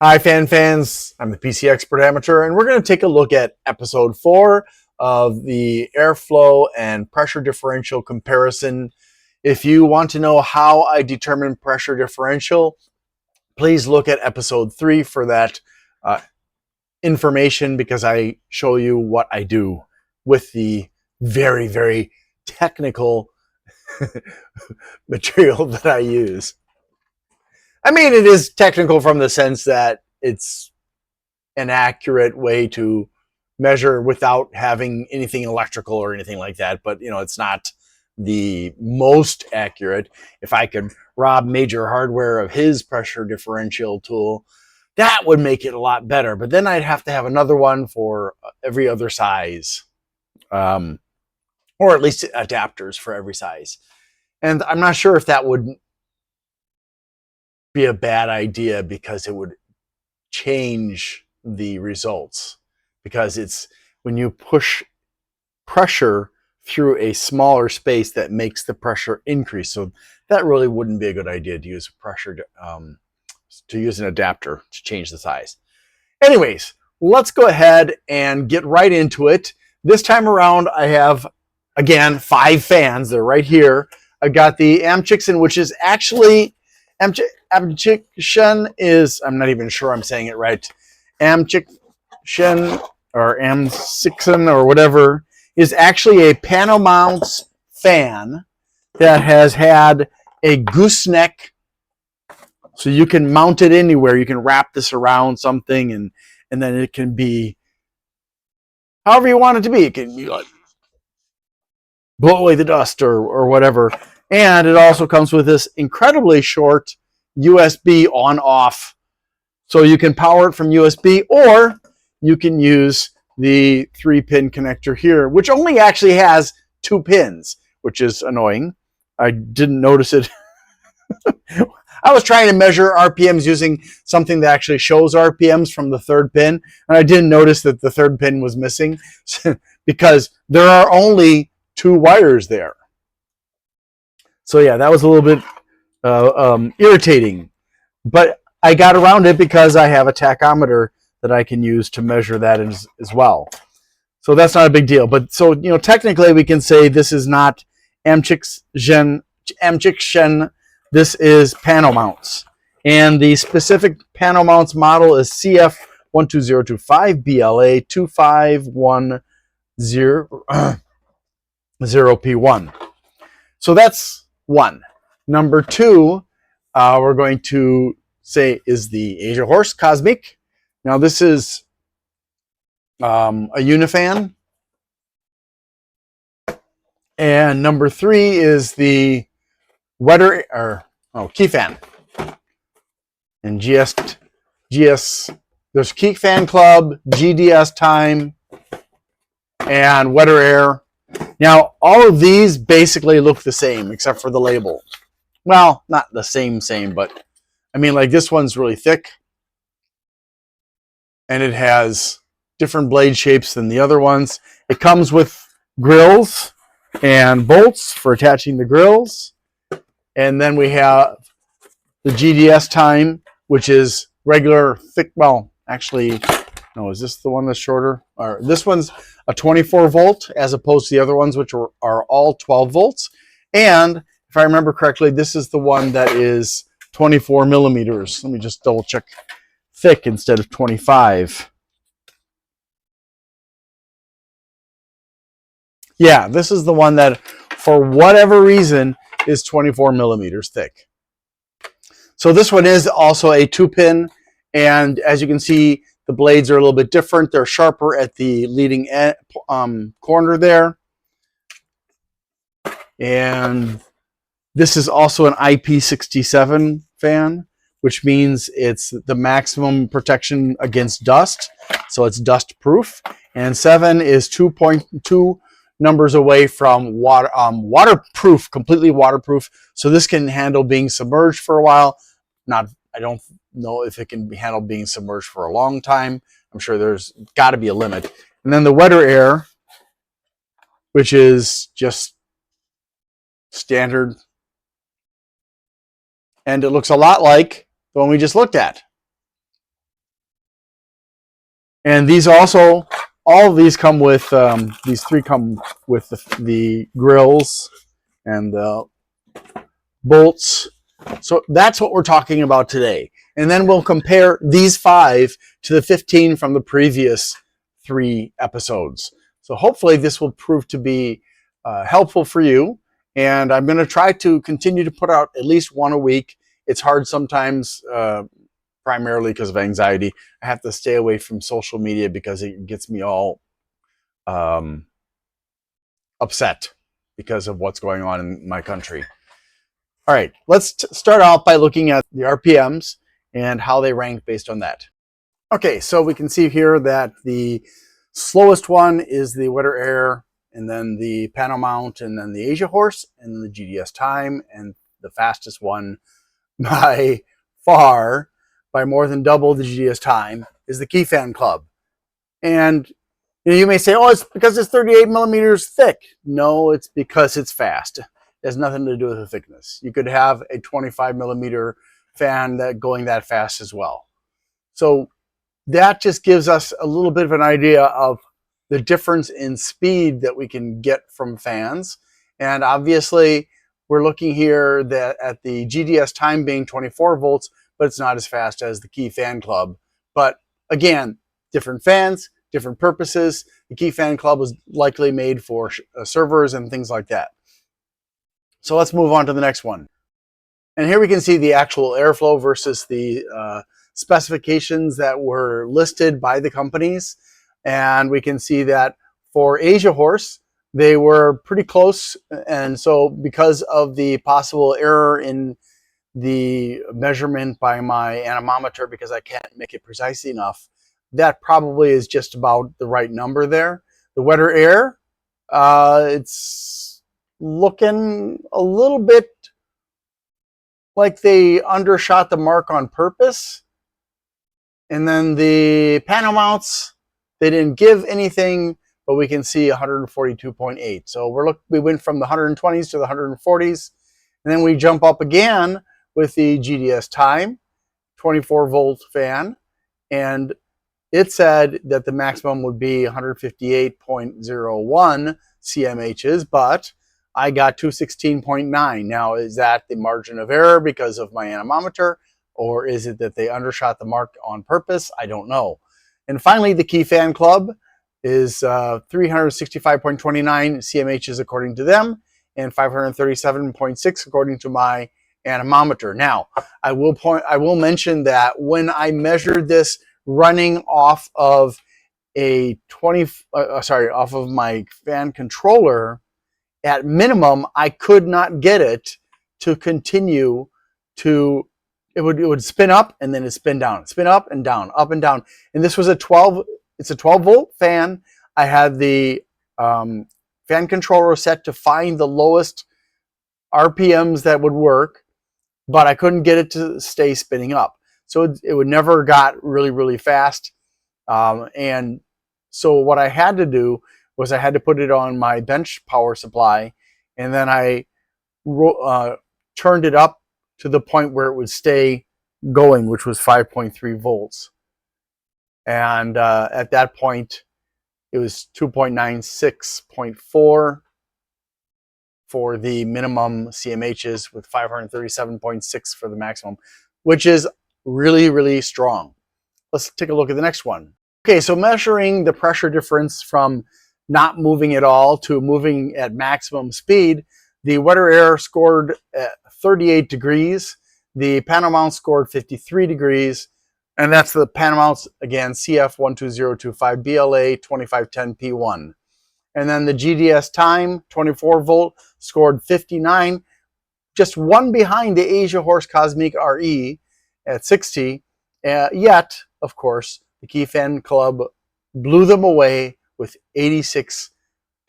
Hi fans, I'm the PC Expert Amateur, and we're going to take a look at episode 4 of the airflow and pressure differential comparison. If you want to know how I determine pressure differential, please look at episode 3 for that information, because I show you what I do with the very, very technical material that I use. I mean, it is technical from the sense that it's an accurate way to measure without having anything electrical or anything like that. But, you know, it's not the most accurate. If I could rob Major Hardware of his pressure differential tool, that would make it a lot better. But then I'd have to have another one for every other size, or at least adapters for every size. And I'm not sure if that would be a bad idea, because it would change the results, because it's when you push pressure through a smaller space that makes the pressure increase. So that really wouldn't be a good idea to use pressure to use an adapter to change the size. Anyways, let's go ahead and get right into it. This time around, I have, again, 5 fans. They're right here. I got the AMCHIXIN, which is actually AMCHIXIN is, I'm not even sure I'm saying it right. AMCHIXIN or AMCHIXIN or whatever is actually a Pano-Mounts fan that has had a gooseneck, so you can mount it anywhere. You can wrap this around something, and then it can be however you want it to be. It can be like blow away the dust or whatever. And it also comes with this incredibly short USB on-off. So you can power it from USB, or you can use the 3-pin connector here, which only actually has 2 pins, which is annoying. I didn't notice it. I was trying to measure RPMs using something that actually shows RPMs from the 3rd pin, and I didn't notice that the 3rd pin was missing because there are only 2 wires there. So yeah, that was a little bit irritating, but I got around it because I have a tachometer that I can use to measure that as well. So that's not a big deal. But so, you know, technically we can say this is not AMCHIXIN. This is Pano-Mounts. And the specific Pano-Mounts model is CF12025BLA2510P1. So that's one. Number 2, we're going to say is the Asiahorse Cosmiq. Now this is a Unifan. And number 3 is the KeyFan. And there's KeyFanClub, GDSTime, and WDERAIR. Now, all of these basically look the same, except for the label. Well, not the same, but I mean, like, this one's really thick, and it has different blade shapes than the other ones. It comes with grills and bolts for attaching the grills. And then we have the GDSTime, which is regular thick. Well, actually, no, is this the one that's shorter? Or this one's a 24 volt as opposed to the other ones, which are all 12 volts. And if I remember correctly, this is the one that is 24 millimeters. Let me just double check. Thick instead of 25. Yeah, this is the one that, for whatever reason, is 24 millimeters thick. So this one is also a 2-pin, and as you can see, the blades are a little bit different. They're sharper at the leading corner there. And this is also an IP67 fan, which means it's the maximum protection against dust. So it's dust proof. And 7 is 2.2 numbers away from waterproof, completely waterproof. So this can handle being submerged for a while. I don't know if it can handle being submerged for a long time. I'm sure there's got to be a limit. And then the WDERAIR, which is just standard. And it looks a lot like the one we just looked at. And these also, all of these come with, these three come with the grills and the bolts. So that's what we're talking about today. And then we'll compare these 5 to the 15 from the previous 3 episodes. So hopefully this will prove to be helpful for you. And I'm going to try to continue to put out at least one a week. It's hard sometimes, primarily because of anxiety. I have to stay away from social media because it gets me all upset because of what's going on in my country. All right, let's start out by looking at the RPMs and how they rank based on that. Okay, so we can see here that the slowest one is the WDERAIR, and then the Pano-Mount, and then the Asiahorse, and then the GDSTime, and the fastest one by far, by more than double the GDSTime, is the KeyFanClub. And you may say, oh, it's because it's 38 millimeters thick. No, it's because it's fast. It has nothing to do with the thickness. You could have a 25 millimeter fan that going that fast as well. So that just gives us a little bit of an idea of the difference in speed that we can get from fans. And obviously, we're looking here at the GDSTime being 24 volts, but it's not as fast as the KeyFanClub. But again, different fans, different purposes. The KeyFanClub was likely made for servers and things like that. So let's move on to the next one. And here we can see the actual airflow versus the specifications that were listed by the companies. And we can see that for Asiahorse, they were pretty close. And so because of the possible error in the measurement by my anemometer, because I can't make it precise enough, that probably is just about the right number there. The WDERAIR, it's looking a little bit like they undershot the mark on purpose. And then the Pano-Mounts, they didn't give anything, but we can see 142.8. So we went from the 120s to the 140s, and then we jump up again with the GDSTime 24 volt fan, and it said that the maximum would be 158.01 CMHs, but I got 216.9. Now, is that the margin of error because of my anemometer, or is it that they undershot the mark on purpose? I don't know. And finally, the KeyFanClub is 365.29 CMHs according to them, and 537.6 according to my anemometer. Now, I will mention that when I measured this running off of off of my fan controller, at minimum, I could not get it to continue to, it would spin up and then it'd spin down, spin up and down, up and down. And this was it's a 12 volt fan. I had the fan controller set to find the lowest RPMs that would work, but I couldn't get it to stay spinning up. So it would never got really, really fast. And so what I had to do was I had to put it on my bench power supply, and then I turned it up to the point where it would stay going, which was 5.3 volts. And at that point, it was 2.96.4 for the minimum CMHs with 537.6 for the maximum, which is really, really strong. Let's take a look at the next one. Okay, so measuring the pressure difference from not moving at all to moving at maximum speed, the WDERAIR scored at 38 degrees, the Pano-Mount scored 53 degrees, and that's the Pano-Mounts, again, CF12025BLA2510P1. And then the GDSTime 24 volt scored 59, just one behind the Asiahorse Cosmiq-RE at 60. Yet, of course, the KeyFanClub blew them away with 86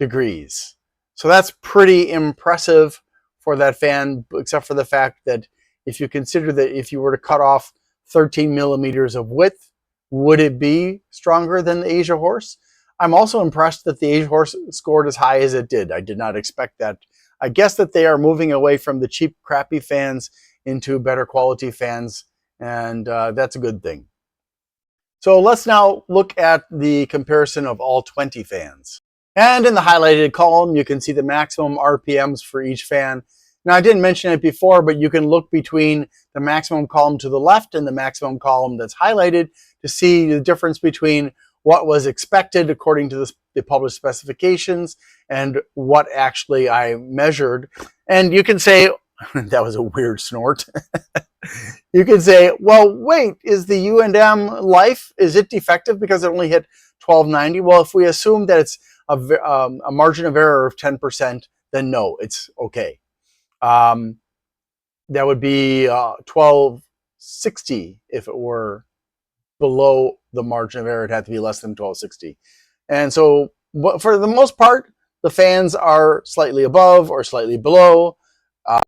degrees. So that's pretty impressive for that fan, except for the fact that if you consider that if you were to cut off 13 millimeters of width, would it be stronger than the Asiahorse? I'm also impressed that the Asiahorse scored as high as it did. I did not expect that. I guess that they are moving away from the cheap, crappy fans into better quality fans, and that's a good thing. So let's now look at the comparison of all 20 fans. And in the highlighted column, you can see the maximum RPMs for each fan. Now, I didn't mention it before, but you can look between the maximum column to the left and the maximum column that's highlighted to see the difference between what was expected according to the published specifications and what actually I measured. And you can say, that was a weird snort. You can say, well, wait, is the U&M life, is it defective because it only hit 1290? Well, if we assume that it's a margin of error of 10%, then no, it's okay. That would be 1260 if it were below the margin of error. It had to be less than 1260. And so for the most part, the fans are slightly above or slightly below.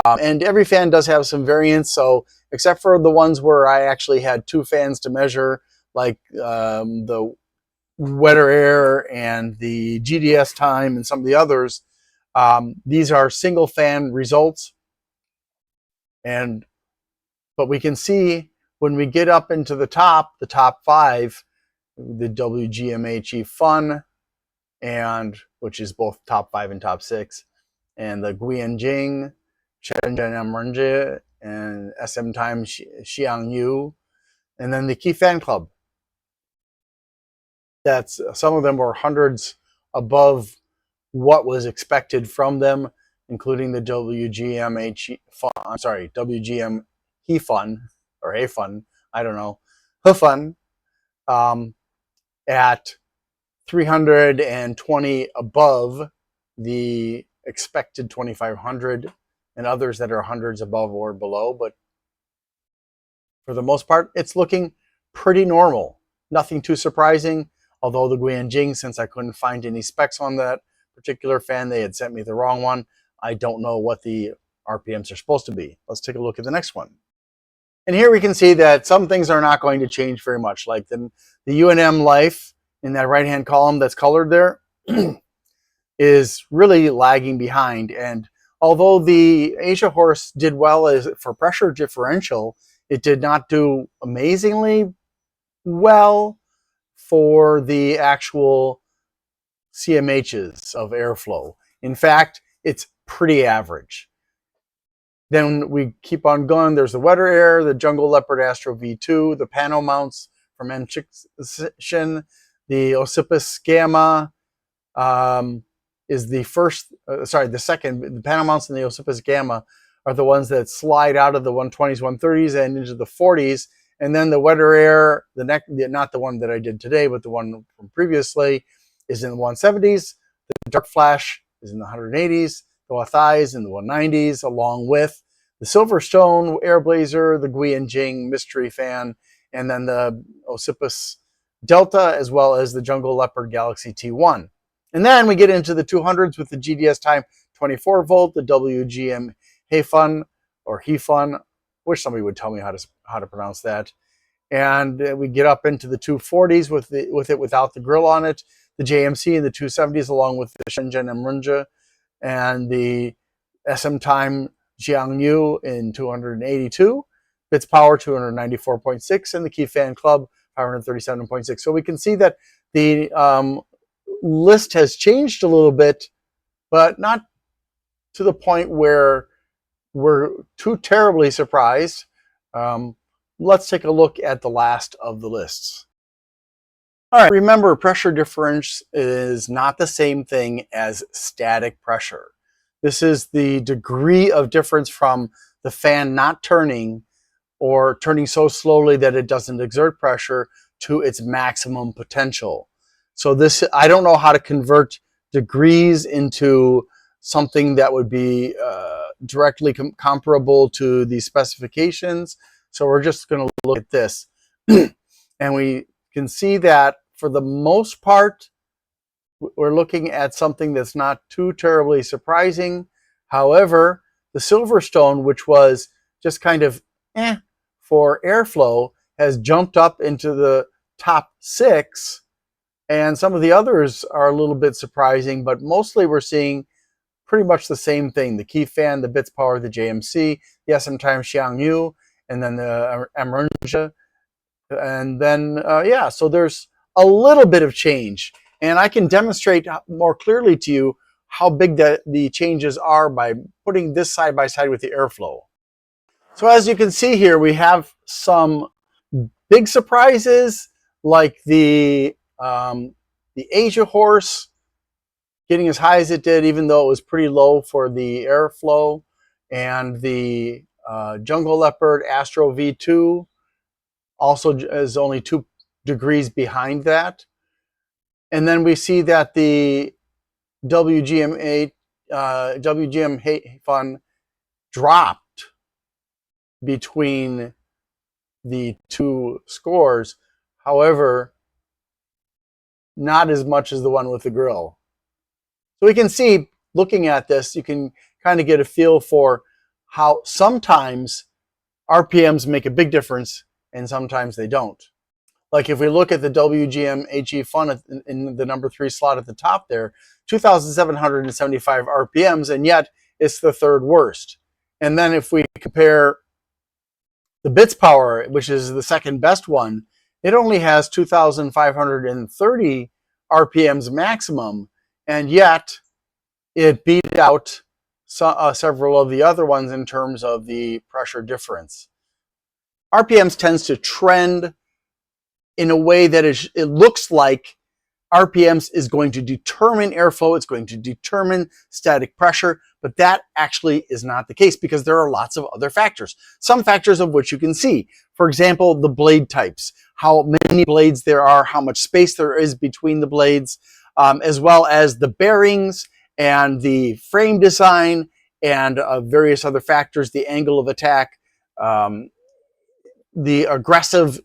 And every fan does have some variance. So except for the ones where I actually had two fans to measure, like the WDERAIR and the GDSTime and some of the others, these are single fan results. But we can see when we get up into the top 5, the WGMHE Fun, and which is both top 5 and top 6, and the Guianjing, Shenzhen AMCHIXIN, and SMTime Xiangyu, and then the KeyFanClub. That's some of them were hundreds above what was expected from them, including the WGMHE Fun. I'm sorry, WGM He Fun or A Fun. I don't know. Fun at 320 above the expected 2500, and others that are hundreds above or below. But for the most part, it's looking pretty normal. Nothing too surprising. Although the Guianjing, since I couldn't find any specs on that particular fan, they had sent me the wrong one. I don't know what the RPMs are supposed to be. Let's take a look at the next one. And here we can see that some things are not going to change very much, like the U&M life in that right-hand column that's colored there is really lagging behind. And although the Asiahorse did well for pressure differential, it did not do amazingly well for the actual CMHs of airflow. In fact, it's pretty average. Then we keep on going. There's the WDERAIR, the Jungle Leopard Astro V2, the Pano-Mounts from AMCHIXIN, the Olympus Gamma is the first, the second. The Pano-Mounts and the Olympus Gamma are the ones that slide out of the 120s, 130s and into the 40s. And then the WDERAIR, not the one that I did today, but the one from previously, is in the 170s. The Dark Flash is in the 180s. The Wathai is in the 190s, along with the Silverstone Airblazer, the Guianjing Mystery Fan, and then the Olympus Delta, as well as the Jungle Leopard Galaxy T1. And then we get into the 200s with the GDSTime 24 volt, the WGM Hefun or Hefun. Wish somebody would tell me how to pronounce that. And we get up into the 240s with it without the grill on it, the JMC in the 270s, along with the Shenzhen AMCHIXIN and the SMTime Xiangyu in 282, bits power 294.6, and the KeyFanClub 537.6. So we can see that the list has changed a little bit, but not to the point where we're too terribly surprised. Let's take a look at the last of the lists. All right, remember, pressure difference is not the same thing as static pressure. This is the degree of difference from the fan not turning or turning so slowly that it doesn't exert pressure to its maximum potential. So this, I don't know how to convert degrees into something that would be directly comparable to the specifications. So we're just going to look at this. And we can see that for the most part, we're looking at something that's not too terribly surprising. However, the Silverstone, which was just kind of for airflow, has jumped up into the top 6. And some of the others are a little bit surprising, but mostly we're seeing pretty much the same thing. The KeyFan, the bits power, the JMC, the SMTime Xiangyu, and then the AMCHIXIN And then, yeah, so there's a little bit of change. And I can demonstrate more clearly to you how big the changes are by putting this side by side with the airflow. So as you can see here, we have some big surprises like the Asiahorse getting as high as it did, even though it was pretty low for the airflow, and the Jungle Leopard Astro V2 also is only 2 degrees behind that. And then we see that the WGM Fun dropped between the two scores. However, not as much as the one with the grill. So we can see, looking at this, you can kind of get a feel for how sometimes RPMs make a big difference and sometimes they don't. Like if we look at the WGM HE Fun in the number 3 slot at the top there, 2,775 RPMs, and yet it's the 3rd worst. And then if we compare the bits power, which is the 2nd best one, it only has 2,530 RPMs maximum, and yet it beat out several of the other ones in terms of the pressure difference. RPMs tends to trend in a way that it looks like RPMs is going to determine airflow, it's going to determine static pressure, but that actually is not the case because there are lots of other factors. Some factors of which you can see. For example, the blade types, how many blades there are, how much space there is between the blades, as well as the bearings and the frame design and various other factors, the angle of attack, the aggressive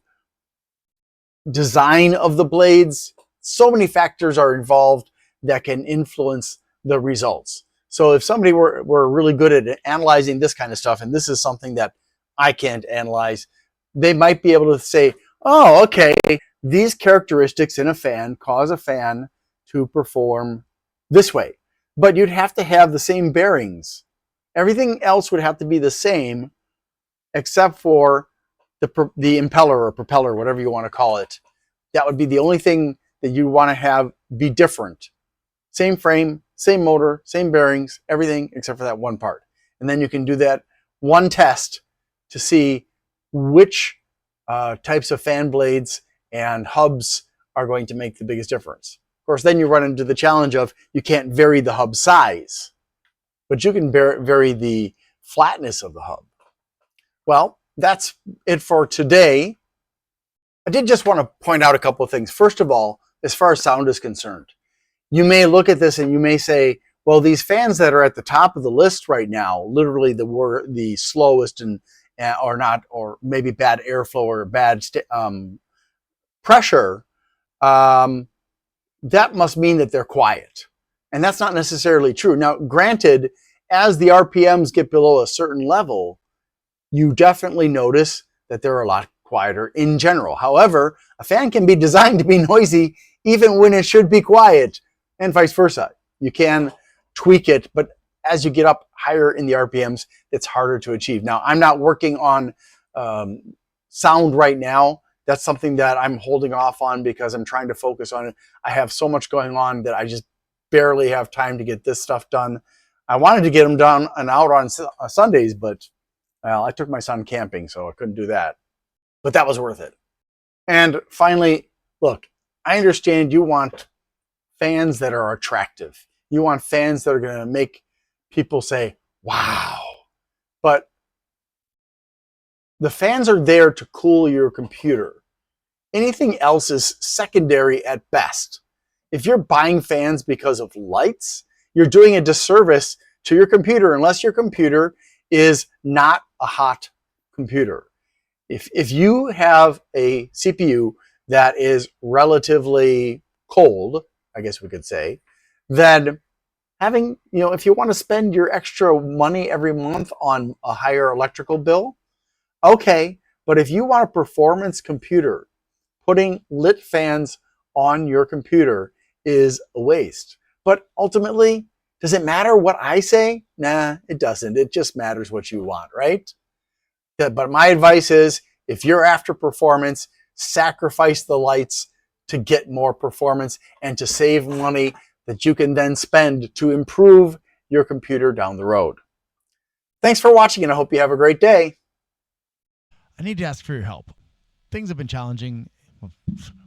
design of the blades. So many factors are involved that can influence the results. So if somebody were really good at analyzing this kind of stuff, and this is something that I can't analyze, they might be able to say, oh, okay, these characteristics in a fan cause a fan to perform this way. But you'd have to have the same bearings. Everything else would have to be the same except for the impeller or propeller, whatever you want to call it. That would be the only thing that you want to have be different. Same frame, same motor, same bearings, everything except for that one part. And then you can do that one test to see which types of fan blades and hubs are going to make the biggest difference. Of course, then you run into the challenge of you can't vary the hub size, but you can vary the flatness of the hub. Well, that's it for today. I did just want to point out a couple of things. First of all, as far as sound is concerned, you may look at this and you may say, well, these fans that are at the top of the list right now, literally the slowest and or not, or maybe bad airflow or bad pressure, that must mean that they're quiet. And that's not necessarily true. Now, granted, as the RPMs get below a certain level, you definitely notice that they're a lot quieter in general. However, a fan can be designed to be noisy even when it should be quiet, and vice versa. You can tweak it, but as you get up higher in the RPMs, it's harder to achieve. Now, I'm not working on sound right now. That's something that I'm holding off on because I'm trying to focus on it. I have so much going on that I just barely have time to get this stuff done. I wanted to get them done and out on Sundays, but well, I took my son camping, so I couldn't do that. But that was worth it. And finally, look, I understand you want fans that are attractive. You want fans that are going to make people say, wow. But the fans are there to cool your computer. Anything else is secondary at best. If you're buying fans because of lights, you're doing a disservice to your computer unless your computer is not a hot computer. If you have a CPU that is relatively cold, I guess we could say, then having, if you want to spend your extra money every month on a higher electrical bill, okay. But if you want a performance computer, putting lit fans on your computer is a waste. But ultimately, does it matter what I say? Nah, it doesn't. It just matters what you want, right? But my advice is, if you're after performance, sacrifice the lights to get more performance and to save money that you can then spend to improve your computer down the road. Thanks for watching, and I hope you have a great day. I need to ask for your help. Things have been challenging.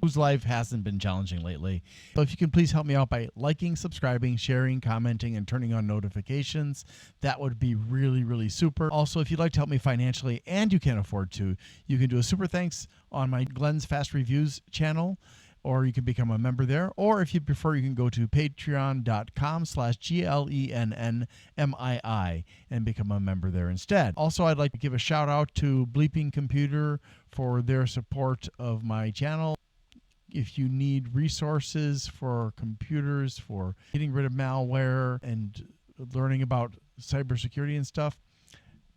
Whose life hasn't been challenging lately? So if you can please help me out by liking, subscribing, sharing, commenting, and turning on notifications, that would be really, really super. Also, if you'd like to help me financially and you can't afford to, you can do a super thanks on my Glenn's Fast Reviews channel, or you can become a member there. Or if you prefer, you can go to patreon.com/GLENNMII and become a member there instead. Also, I'd like to give a shout out to Bleeping Computer for their support of my channel. If you need resources for computers, for getting rid of malware and learning about cybersecurity and stuff,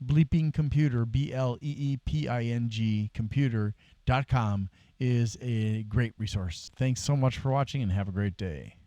Bleeping Computer, BLEEPING computer.com is a great resource. Thanks so much for watching and have a great day.